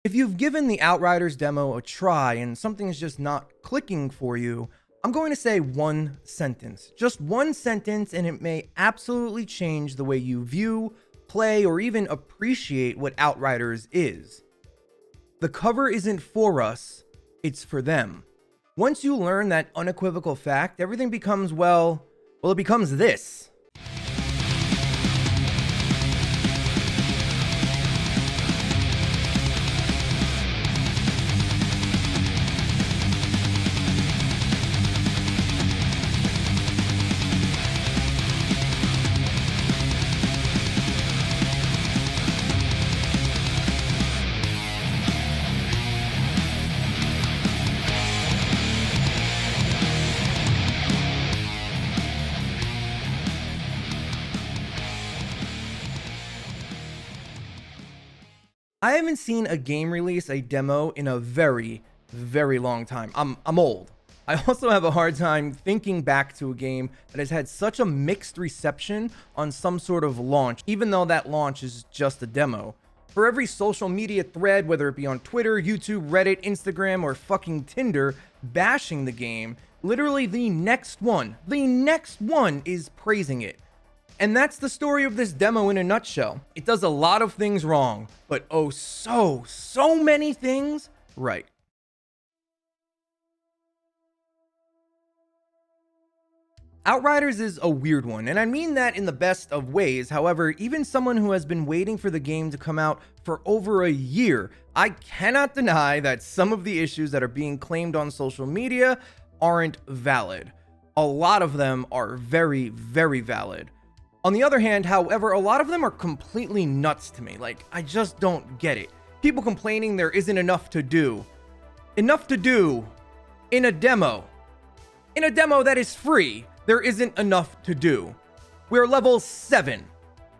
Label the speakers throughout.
Speaker 1: If you've given the Outriders demo a try and something's just not clicking for you, I'm going to say one sentence. Just one sentence, and it may absolutely change the way you view, play, or even appreciate what Outriders is. The cover isn't for us, it's for them. Once you learn that unequivocal fact, everything becomes, well, it becomes this. I haven't seen a game release a demo in a very, very long time. I'm old. I also have a hard time thinking back to a game that has had such a mixed reception on some sort of launch, even though that launch is just a demo. For every social media thread, whether it be on Twitter, YouTube, Reddit, Instagram, or fucking Tinder, bashing the game, literally the next one is praising it. And that's the story of this demo in a nutshell. It does a lot of things wrong, but oh so many things right. Outriders is a weird one, and I mean that in the best of ways. However, even someone who has been waiting for the game to come out for over a year, I cannot deny that some of the issues that are being claimed on social media aren't valid. A lot of them are very, very valid. On the other hand, however, a lot of them are completely nuts to me. Like, I just don't get it. People complaining there isn't enough to do. Enough to do in a demo. In a demo that is free, there isn't enough to do. We're level 7.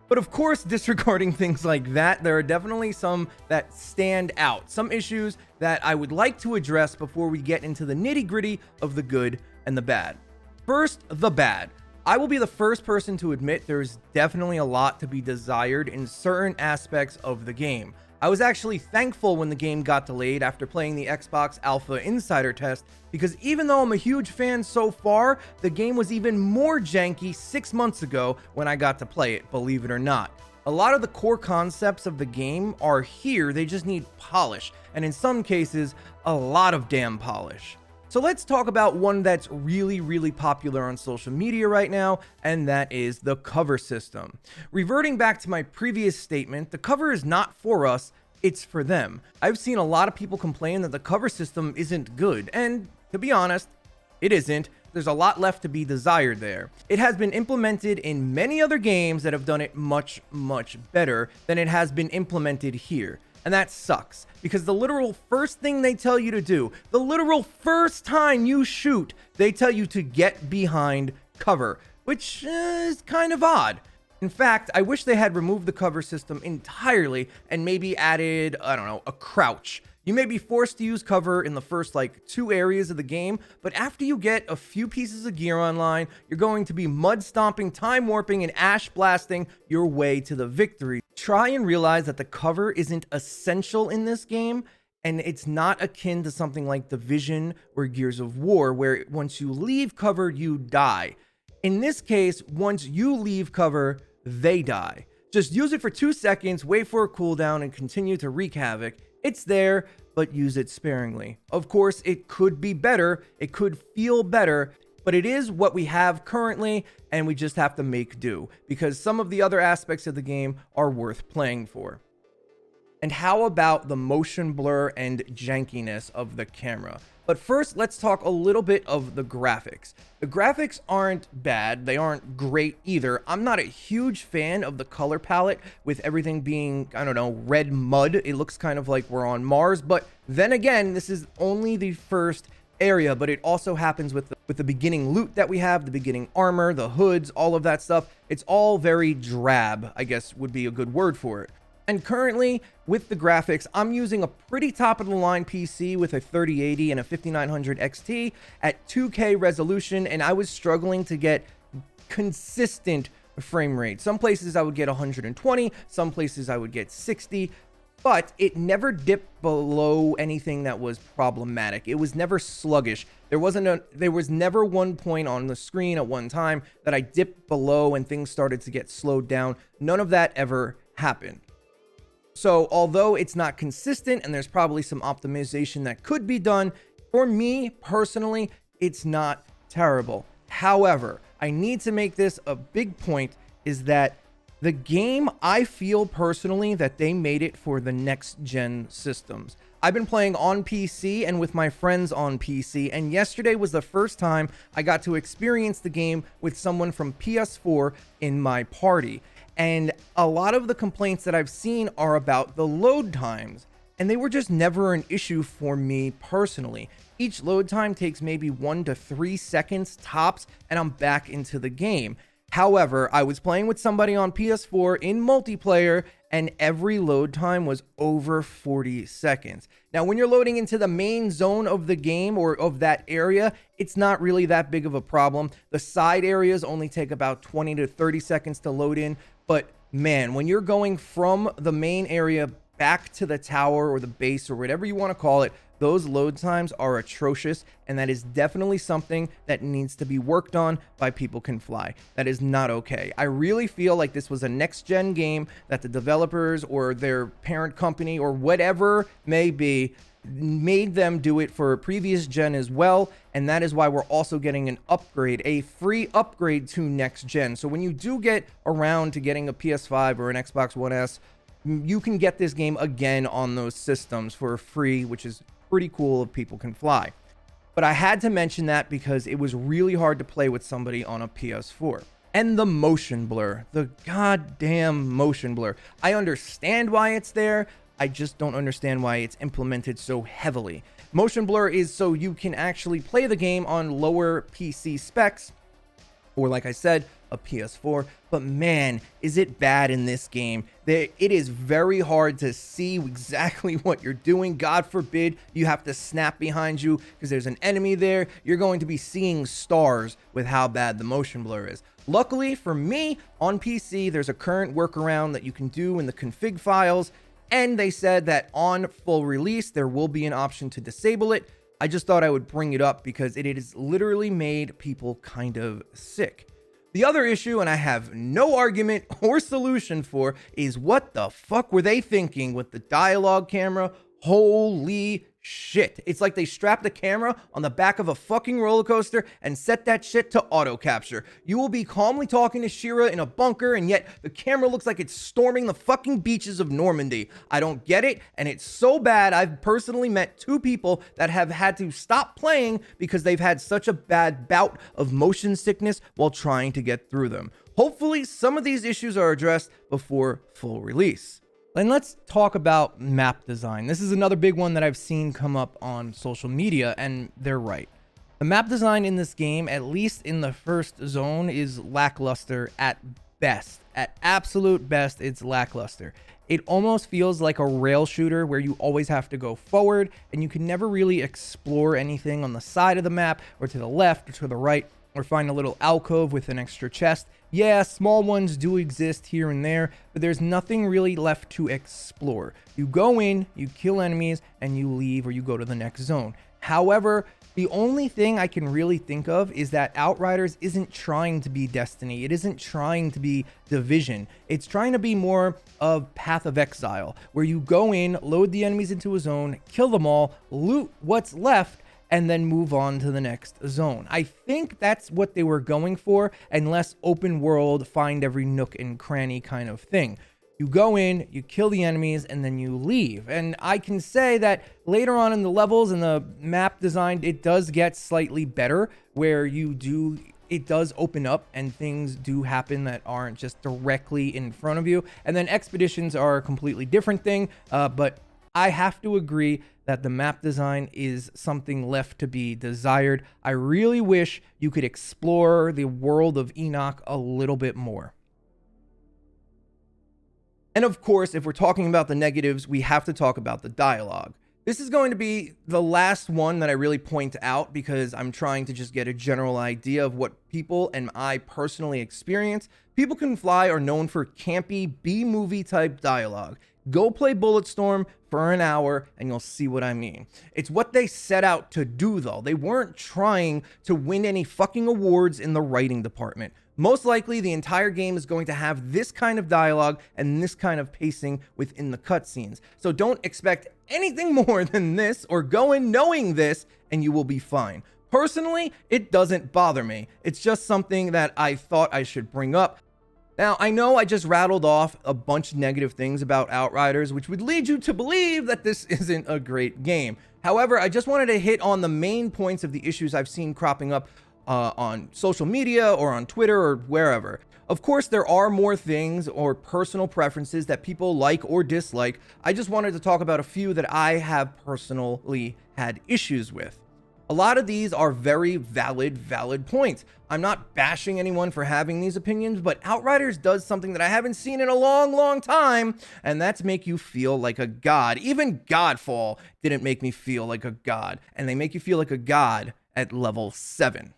Speaker 1: But of course, disregarding things like that, there are definitely some that stand out. Some issues that I would like to address before we get into the nitty-gritty of the good and the bad. First, the bad. I will be the first person to admit there's definitely a lot to be desired in certain aspects of the game. I was actually thankful when the game got delayed after playing the Xbox Alpha Insider test, because even though I'm a huge fan so far, the game was even more janky 6 months ago when I got to play it, believe it or not. A lot of the core concepts of the game are here, they just need polish, and in some cases, a lot of damn polish. So let's talk about one that's really, really popular on social media right now, and that is the cover system. Reverting back to my previous statement, the cover is not for us, it's for them. I've seen a lot of people complain that the cover system isn't good, and to be honest, it isn't. There's a lot left to be desired there. It has been implemented in many other games that have done it much, much better than it has been implemented here. And that sucks, because the literal first thing they tell you to do, the literal first time you shoot, they tell you to get behind cover, which is kind of odd. In fact, I wish they had removed the cover system entirely and maybe added, I don't know, a crouch. You may be forced to use cover in the first 2 areas of the game, but after you get a few pieces of gear online, you're going to be mud stomping, time warping, and ash blasting your way to the victory. Try and realize that the cover isn't essential in this game, and it's not akin to something like Division or Gears of War, where once you leave cover, you die. In this case, once you leave cover, they die. Just use it for 2 seconds, wait for a cooldown, and continue to wreak havoc. It's there, but use it sparingly. Of course, it could be better, it could feel better, but it is what we have currently, and we just have to make do, because some of the other aspects of the game are worth playing for. And how about the motion blur and jankiness of the camera? But first, let's talk a little bit of the graphics. The graphics aren't bad, they aren't great either. I'm not a huge fan of the color palette with everything being, I don't know, red mud. It looks kind of like we're on Mars, but then again, this is only the first area, but it also happens with the beginning loot that we have, the beginning armor, the hoods, all of that stuff. It's all very drab, I guess would be a good word for it. And currently, with the graphics, I'm using a pretty top-of-the-line PC with a 3080 and a 5900 XT at 2K resolution, and I was struggling to get consistent frame rate. Some places I would get 120, some places I would get 60. but it never dipped below anything that was problematic. It was never sluggish. There was never one point on the screen at one time that I dipped below and things started to get slowed down. None of that ever happened. So although it's not consistent and there's probably some optimization that could be done, for me personally, it's not terrible. However, I need to make this a big point, is that the game, I feel personally that they made it for the next gen systems. I've been playing on PC and with my friends on PC, and yesterday was the first time I got to experience the game with someone from PS4 in my party. And a lot of the complaints that I've seen are about the load times, and they were just never an issue for me personally. Each load time takes maybe 1 to 3 seconds tops, and I'm back into the game. However, I was playing with somebody on PS4 in multiplayer, and every load time was over 40 seconds. Now, when you're loading into the main zone of the game or of that area, it's not really that big of a problem. The side areas only take about 20 to 30 seconds to load in. But man, when you're going from the main area back to the tower or the base or whatever you want to call it, those load times are atrocious, and that is definitely something that needs to be worked on by People Can Fly. That is not okay. I really feel like this was a next-gen game that the developers or their parent company or whatever may be made them do it for a previous gen as well, and that is why we're also getting an upgrade, a free upgrade to next gen. So when you do get around to getting a PS5 or an Xbox One S, you can get this game again on those systems for free, which is pretty cool if People Can Fly. But I had to mention that because it was really hard to play with somebody on a PS4. And the motion blur, the goddamn motion blur. I understand why it's there. I just don't understand why it's implemented so heavily. Motion blur is so you can actually play the game on lower PC specs, or like I said, a PS4, but man, is it bad in this game. It is very hard to see exactly what you're doing. God forbid you have to snap behind you because there's an enemy there. You're going to be seeing stars with how bad the motion blur is. Luckily for me, on PC, there's a current workaround that you can do in the config files, and they said that on full release, there will be an option to disable it. I just thought I would bring it up because it has literally made people kind of sick. The other issue, and I have no argument or solution for, is what the fuck were they thinking with the dialogue camera? Holy shit. It's like they strapped the camera on the back of a fucking roller coaster and set that shit to auto capture. You will be calmly talking to Shira in a bunker, and yet the camera looks like it's storming the fucking beaches of Normandy. I don't get it, and it's so bad. I've personally met 2 people that have had to stop playing because they've had such a bad bout of motion sickness while trying to get through them. Hopefully, some of these issues are addressed before full release. And let's talk about map design. This is another big one that I've seen come up on social media, and they're right. The map design in this game, at least in the first zone, is lackluster at best. At absolute best, it's lackluster. It almost feels like a rail shooter where you always have to go forward, and you can never really explore anything on the side of the map, or to the left, or to the right, or find a little alcove with an extra chest. Yeah, small ones do exist here and there, but there's nothing really left to explore. You go in, you kill enemies, and you leave, or you go to the next zone. However, the only thing I can really think of is that Outriders isn't trying to be Destiny. It isn't trying to be Division. It's trying to be more of Path of Exile, where you go in, load the enemies into a zone, kill them all, loot what's left, and then move on to the next zone. I think that's what they were going for, and less open world, find every nook and cranny kind of thing. You go in, you kill the enemies, and then you leave. And I can say that later on in the levels and the map design, it does get slightly better, where it does open up and things do happen that aren't just directly in front of you. And then expeditions are a completely different thing, but I have to agree that the map design is something left to be desired. I really wish you could explore the world of Enoch a little bit more. And of course, if we're talking about the negatives, we have to talk about the dialogue. This is going to be the last one that I really point out because I'm trying to just get a general idea of what people and I personally experience. People Can Fly are known for campy B-movie type dialogue. Go play Bulletstorm for an hour and you'll see what I mean. It's what they set out to do though. They weren't trying to win any fucking awards in the writing department. Most likely the entire game is going to have this kind of dialogue and this kind of pacing within the cutscenes. So don't expect anything more than this, or go in knowing this and you will be fine. Personally, it doesn't bother me. It's just something that I thought I should bring up. Now, I know I just rattled off a bunch of negative things about Outriders, which would lead you to believe that this isn't a great game. However, I just wanted to hit on the main points of the issues I've seen cropping up on social media or on Twitter or wherever. Of course, there are more things or personal preferences that people like or dislike. I just wanted to talk about a few that I have personally had issues with. A lot of these are very valid points. I'm not bashing anyone for having these opinions, but Outriders does something that I haven't seen in a long time, and that's make you feel like a god. Even Godfall didn't make me feel like a god, and they make you feel like a god at level 7.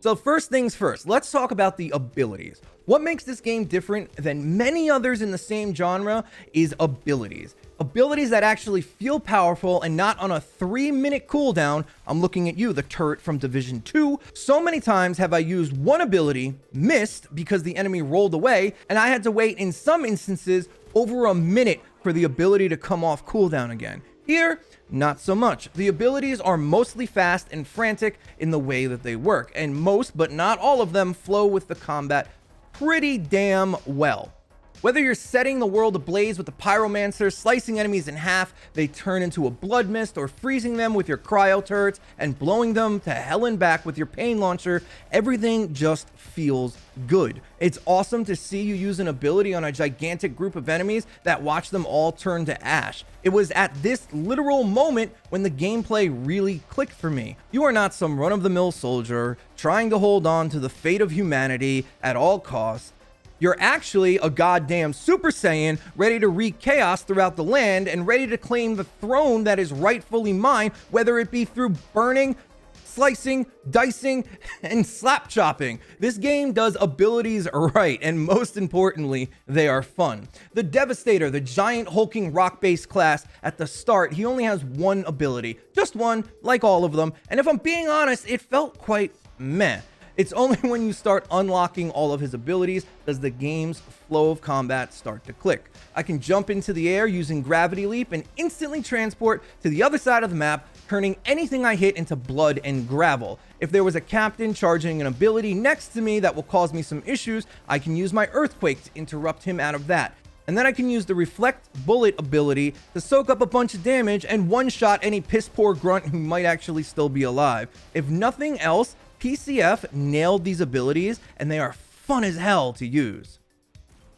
Speaker 1: So first things first, let's talk about the abilities. What makes this game different than many others in the same genre is abilities. Abilities that actually feel powerful and not on a 3-minute cooldown. I'm looking at you, the turret from Division 2. So many times have I used one ability, missed because the enemy rolled away, and I had to wait in some instances over a minute for the ability to come off cooldown again. Here, not so much. The abilities are mostly fast and frantic in the way that they work, and most, but not all of them, flow with the combat pretty damn well. Whether you're setting the world ablaze with the pyromancer, slicing enemies in half, they turn into a blood mist, or freezing them with your cryo turrets and blowing them to hell and back with your pain launcher, everything just feels good. It's awesome to see you use an ability on a gigantic group of enemies that watch them all turn to ash. It was at this literal moment when the gameplay really clicked for me. You are not some run-of-the-mill soldier trying to hold on to the fate of humanity at all costs. You're actually a goddamn Super Saiyan ready to wreak chaos throughout the land and ready to claim the throne that is rightfully mine, whether it be through burning, slicing, dicing, and slap chopping. This game does abilities right, and most importantly, they are fun. The Devastator, the giant hulking rock-based class, at the start, he only has one ability. Just one, like all of them, and if I'm being honest, it felt quite meh. It's only when you start unlocking all of his abilities does the game's flow of combat start to click. I can jump into the air using gravity leap and instantly transport to the other side of the map, turning anything I hit into blood and gravel. If there was a captain charging an ability next to me that will cause me some issues, I can use my earthquake to interrupt him out of that. And then I can use the reflect bullet ability to soak up a bunch of damage and one-shot any piss poor grunt who might actually still be alive. If nothing else, PCF nailed these abilities, and they are fun as hell to use.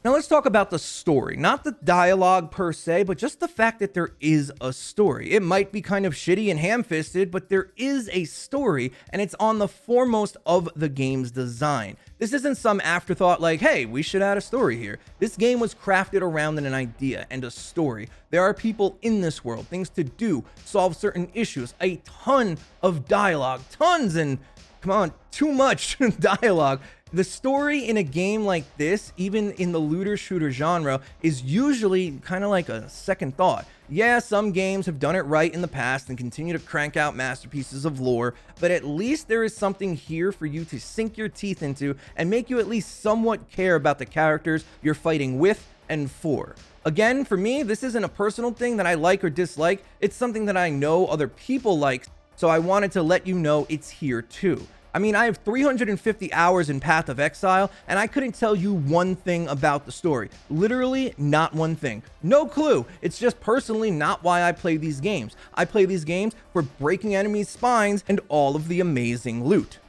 Speaker 1: Now let's talk about the story. Not the dialogue per se, but just the fact that there is a story. It might be kind of shitty and ham-fisted, but there is a story, and it's on the foremost of the game's design. This isn't some afterthought like, hey, we should add a story here. This game was crafted around an idea and a story. There are people in this world, things to do, solve certain issues, a ton of dialogue, tons, and come on, too much dialogue. The story in a game like this, even in the looter shooter genre, is usually kind of like a second thought. Yeah, some games have done it right in the past and continue to crank out masterpieces of lore, but at least there is something here for you to sink your teeth into and make you at least somewhat care about the characters you're fighting with and for. Again, for me, this isn't a personal thing that I like or dislike. It's something that I know other people like, so I wanted to let you know it's here too. I mean, I have 350 hours in Path of Exile, and I couldn't tell you one thing about the story. Literally, not one thing. No clue. It's just personally not why I play these games. I play these games for breaking enemies' spines and all of the amazing loot.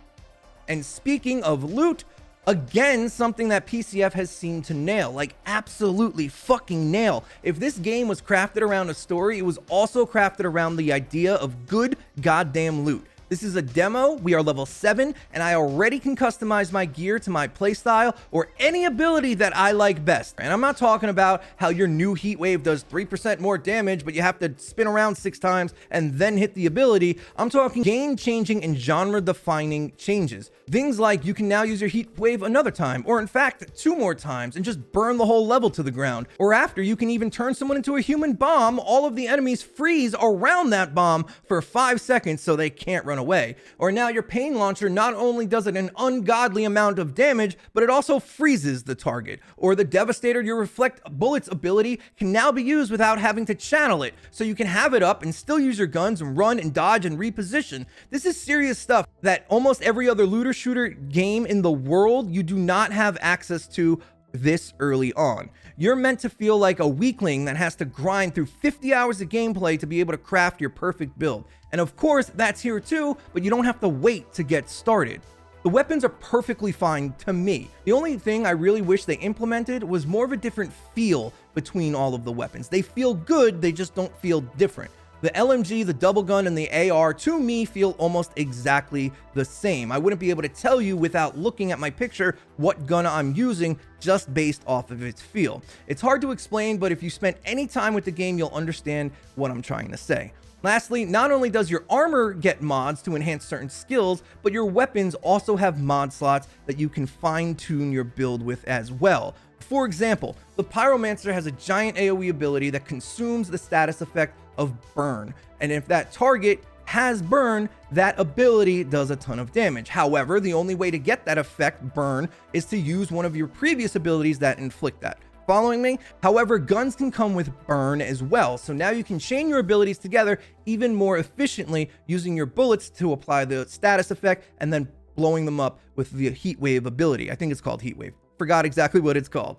Speaker 1: And speaking of loot, again, something that PCF has seemed to nail, like absolutely fucking nail. If this game was crafted around a story, it was also crafted around the idea of good goddamn loot. This is a demo, we are level 7, and I already can customize my gear to my playstyle or any ability that I like best. And I'm not talking about how your new heat wave does 3% more damage, but you have to spin around 6 times and then hit the ability. I'm talking game-changing and genre-defining changes. Things like you can now use your heat wave another time, or in fact, 2 more times, and just burn the whole level to the ground. Or after, you can even turn someone into a human bomb. All of the enemies freeze around that bomb for 5 seconds so they can't run away. Or now your pain launcher not only does it an ungodly amount of damage, but it also freezes the target. Or the Devastator, your reflect bullets ability, can now be used without having to channel it, so you can have it up and still use your guns and run and dodge and reposition. This is serious stuff that almost every other looter shooter game in the world you do not have access to this early on. You're meant to feel like a weakling that has to grind through 50 hours of gameplay to be able to craft your perfect build. And of course, that's here too, but you don't have to wait to get started. The weapons are perfectly fine to me. The only thing I really wish they implemented was more of a different feel between all of the weapons. They feel good, they just don't feel different. The LMG, the double gun, and the AR, to me, feel almost exactly the same. I wouldn't be able to tell you without looking at my picture what gun I'm using just based off of its feel. It's hard to explain, but if you spent any time with the game, you'll understand what I'm trying to say. Lastly, not only does your armor get mods to enhance certain skills, but your weapons also have mod slots that you can fine-tune your build with as well. For example, the Pyromancer has a giant AoE ability that consumes the status effect of burn, and if that target has burn, that ability does a ton of damage. However, the only way to get that effect, burn, is to use one of your previous abilities that inflict that. Following me? However, guns can come with burn as well, so now you can chain your abilities together even more efficiently using your bullets to apply the status effect and then blowing them up with the heat wave ability. I think it's called heat wave. Forgot exactly what it's called.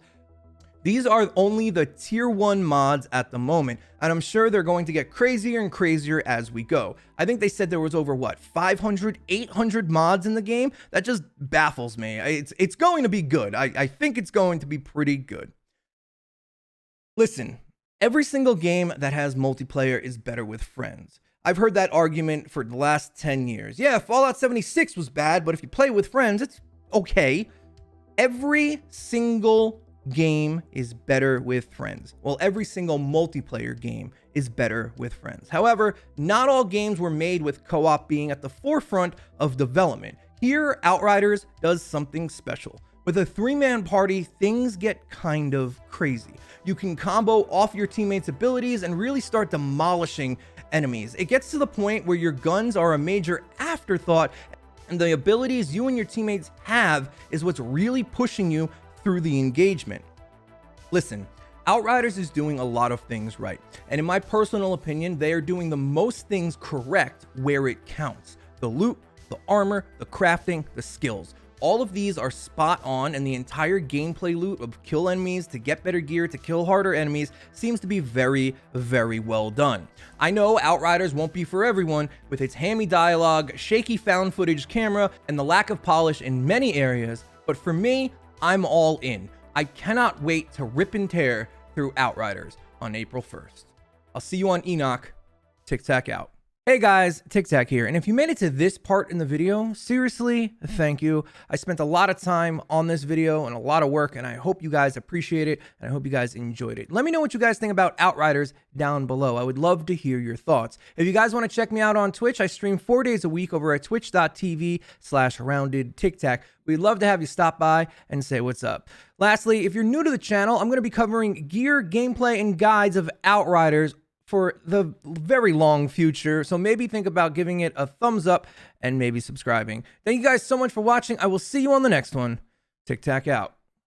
Speaker 1: These are only the tier 1 mods at the moment, and I'm sure they're going to get crazier and crazier as we go. I think they said there was over, 500, 800 mods in the game? That just baffles me. It's going to be good. I think it's going to be pretty good. Listen, every single game that has multiplayer is better with friends. I've heard that argument for the last 10 years. Yeah, Fallout 76 was bad, but if you play with friends, it's okay. Every single game is better with friends. Well, every single multiplayer game is better with friends. However, not all games were made with co-op being at the forefront of development. Here, Outriders does something special. With a 3-man party, things get kind of crazy. You can combo off your teammates' abilities and really start demolishing enemies. It gets to the point where your guns are a major afterthought, and the abilities you and your teammates have is what's really pushing you through the engagement. Listen, Outriders is doing a lot of things right, and in my personal opinion, they are doing the most things correct where it counts. The loot, the armor, the crafting, the skills. All of these are spot on, and the entire gameplay loop of kill enemies to get better gear to kill harder enemies seems to be very, very well done. I know Outriders won't be for everyone with its hammy dialogue, shaky found footage camera, and the lack of polish in many areas, but for me, I'm all in. I cannot wait to rip and tear through Outriders on April 1st. I'll see you on Enoch. TikTak out. Hey guys, TikTak here, and if you made it to this part in the video, seriously, thank you. I spent a lot of time on this video and a lot of work, and I hope you guys appreciate it, and I hope you guys enjoyed it. Let me know what you guys think about Outriders down below. I would love to hear your thoughts. If you guys want to check me out on Twitch, I stream 4 days a week over at twitch.tv/roundedtiktak. We'd love to have you stop by and say what's up. Lastly, if you're new to the channel, I'm going to be covering gear, gameplay, and guides of Outriders for the very long future, so maybe think about giving it a thumbs up and maybe subscribing. Thank you guys so much for watching. I will see you on the next one. TikTak out.